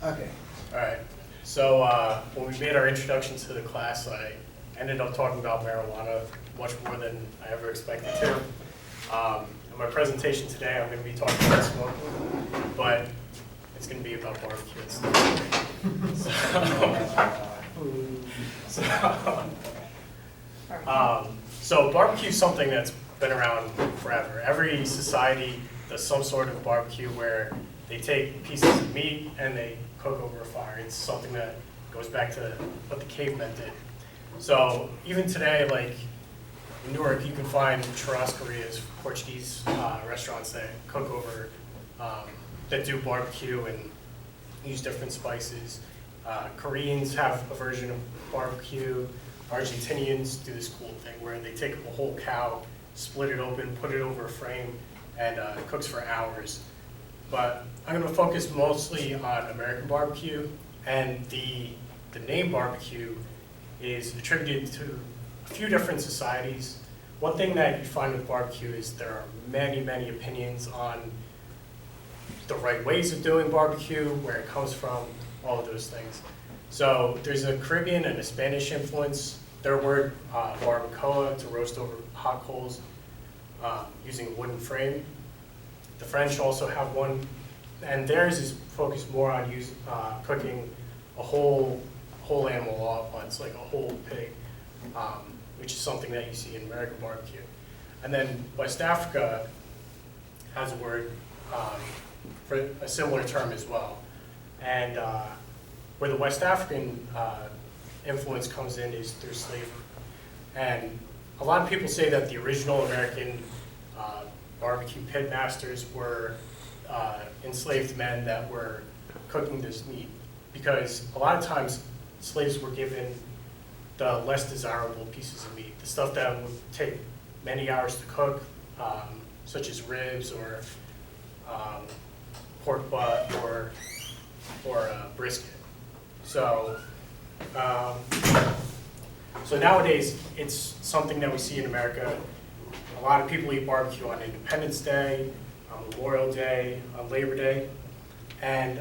Okay. All right. So when we made our introduction to the class, I ended up talking about marijuana much more than I ever expected to. In my presentation today, I'm going to be talking about smoking, but it's going to be about barbecue instead. So barbecue is something that's been around forever. Every society does some sort of barbecue where they take pieces of meat and they cook over a fire. It's something that goes back to what the cavemen did. So even today, like in Newark, you can find churrascarias, Portuguese restaurants that cook over, that do barbecue and use different spices. Koreans have a version of barbecue. Argentinians do this cool thing where they take a whole cow, split it open, put it over a frame, and it cooks for hours. But I'm going to focus mostly on American barbecue, and the name barbecue is attributed to a few different societies. One thing that you find with barbecue is there are many, many opinions on the right ways of doing barbecue, where it comes from, all of those things. So there's a Caribbean and a Spanish influence. Their word barbacoa, to roast over hot coals using a wooden frame. The French also have one, and theirs is focused more on cooking a whole animal all at once, like a whole pig, which is something that you see in American barbecue. And then West Africa has a word for a similar term as well. And where the West African influence comes in is through slavery. And a lot of people say that the original American barbecue pit masters were enslaved men that were cooking this meat, because a lot of times slaves were given the less desirable pieces of meat, the stuff that would take many hours to cook, such as ribs or pork butt or brisket. So nowadays, it's something that we see in America. A lot of people eat barbecue on Independence Day, on Memorial Day, on Labor Day, and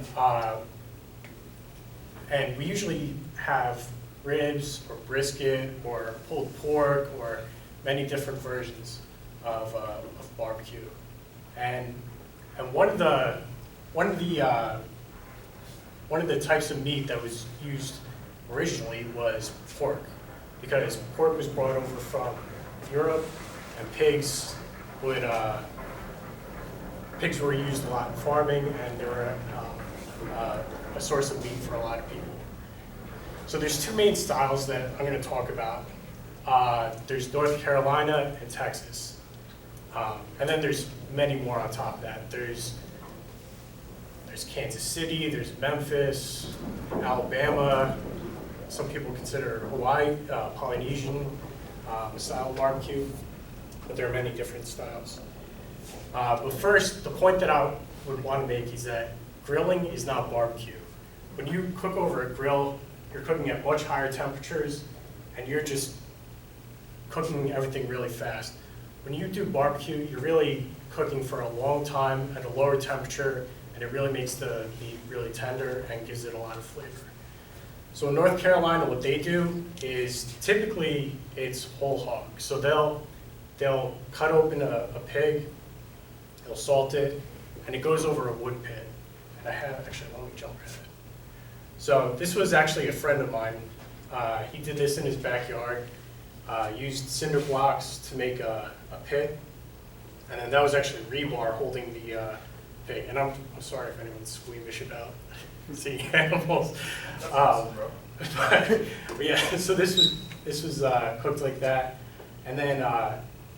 we usually have ribs or brisket or pulled pork or many different versions of barbecue. And one of the types of meat that was used originally was pork, because pork was brought over from Europe, and pigs were used a lot in farming, and they were a source of meat for a lot of people. So there's two main styles that I'm going to talk about. There's North Carolina and Texas, and then there's many more on top of that. There's Kansas City, there's Memphis, Alabama. Some people consider Hawaii Polynesian style barbecue, but there are many different styles. But first, the point that I would want to make is that grilling is not barbecue. When you cook over a grill, you're cooking at much higher temperatures, and you're just cooking everything really fast. When you do barbecue, you're really cooking for a long time at a lower temperature, and it really makes the meat really tender and gives it a lot of flavor. So in North Carolina, what they do is typically it's whole hog. So they'll cut open a pig, they'll salt it, and it goes over a wood pit. And actually, let me jump ahead. So this was actually a friend of mine. He did this in his backyard, used cinder blocks to make a pit, and then that was actually rebar holding the pig. And I'm sorry if anyone's squeamish about seeing animals. But yeah, so this was cooked like that, and then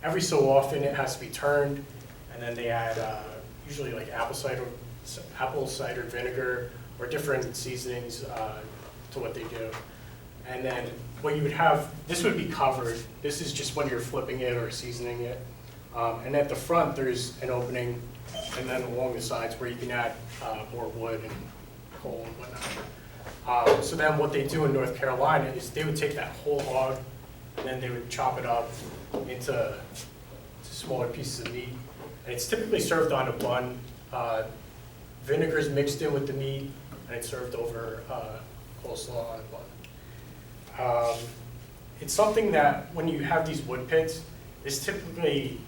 every so often it has to be turned, and then they add usually like apple cider vinegar or different seasonings to what they do. And then what you would have, this would be covered. This is just when you're flipping it or seasoning it. And at the front, there's an opening, and then along the sides where you can add more wood and coal and whatnot. So then what they do in North Carolina is they would take that whole hog, and then they would chop it up into smaller pieces of meat. And it's typically served on a bun. Vinegar is mixed in with the meat, and it's served over coleslaw on a bun. It's something that when you have these wood pits, this typically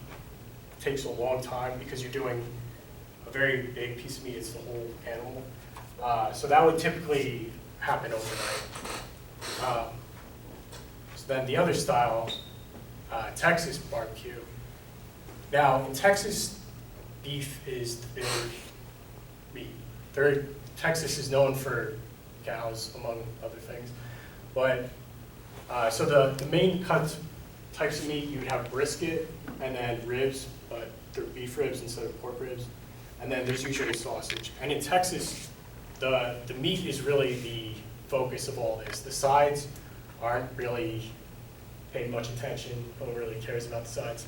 takes a long time because you're doing a very big piece of meat. It's the whole animal. So that would typically happen overnight. So then the other style, Texas barbecue. Now in Texas, beef is the big meat. Texas is known for cows, among other things. But so the main types of meat, you would have brisket and then ribs, but they're beef ribs instead of pork ribs. And then there's usually sausage. And in Texas, the meat is really the focus of all this. The sides aren't really paid much attention. No one really cares about the sides.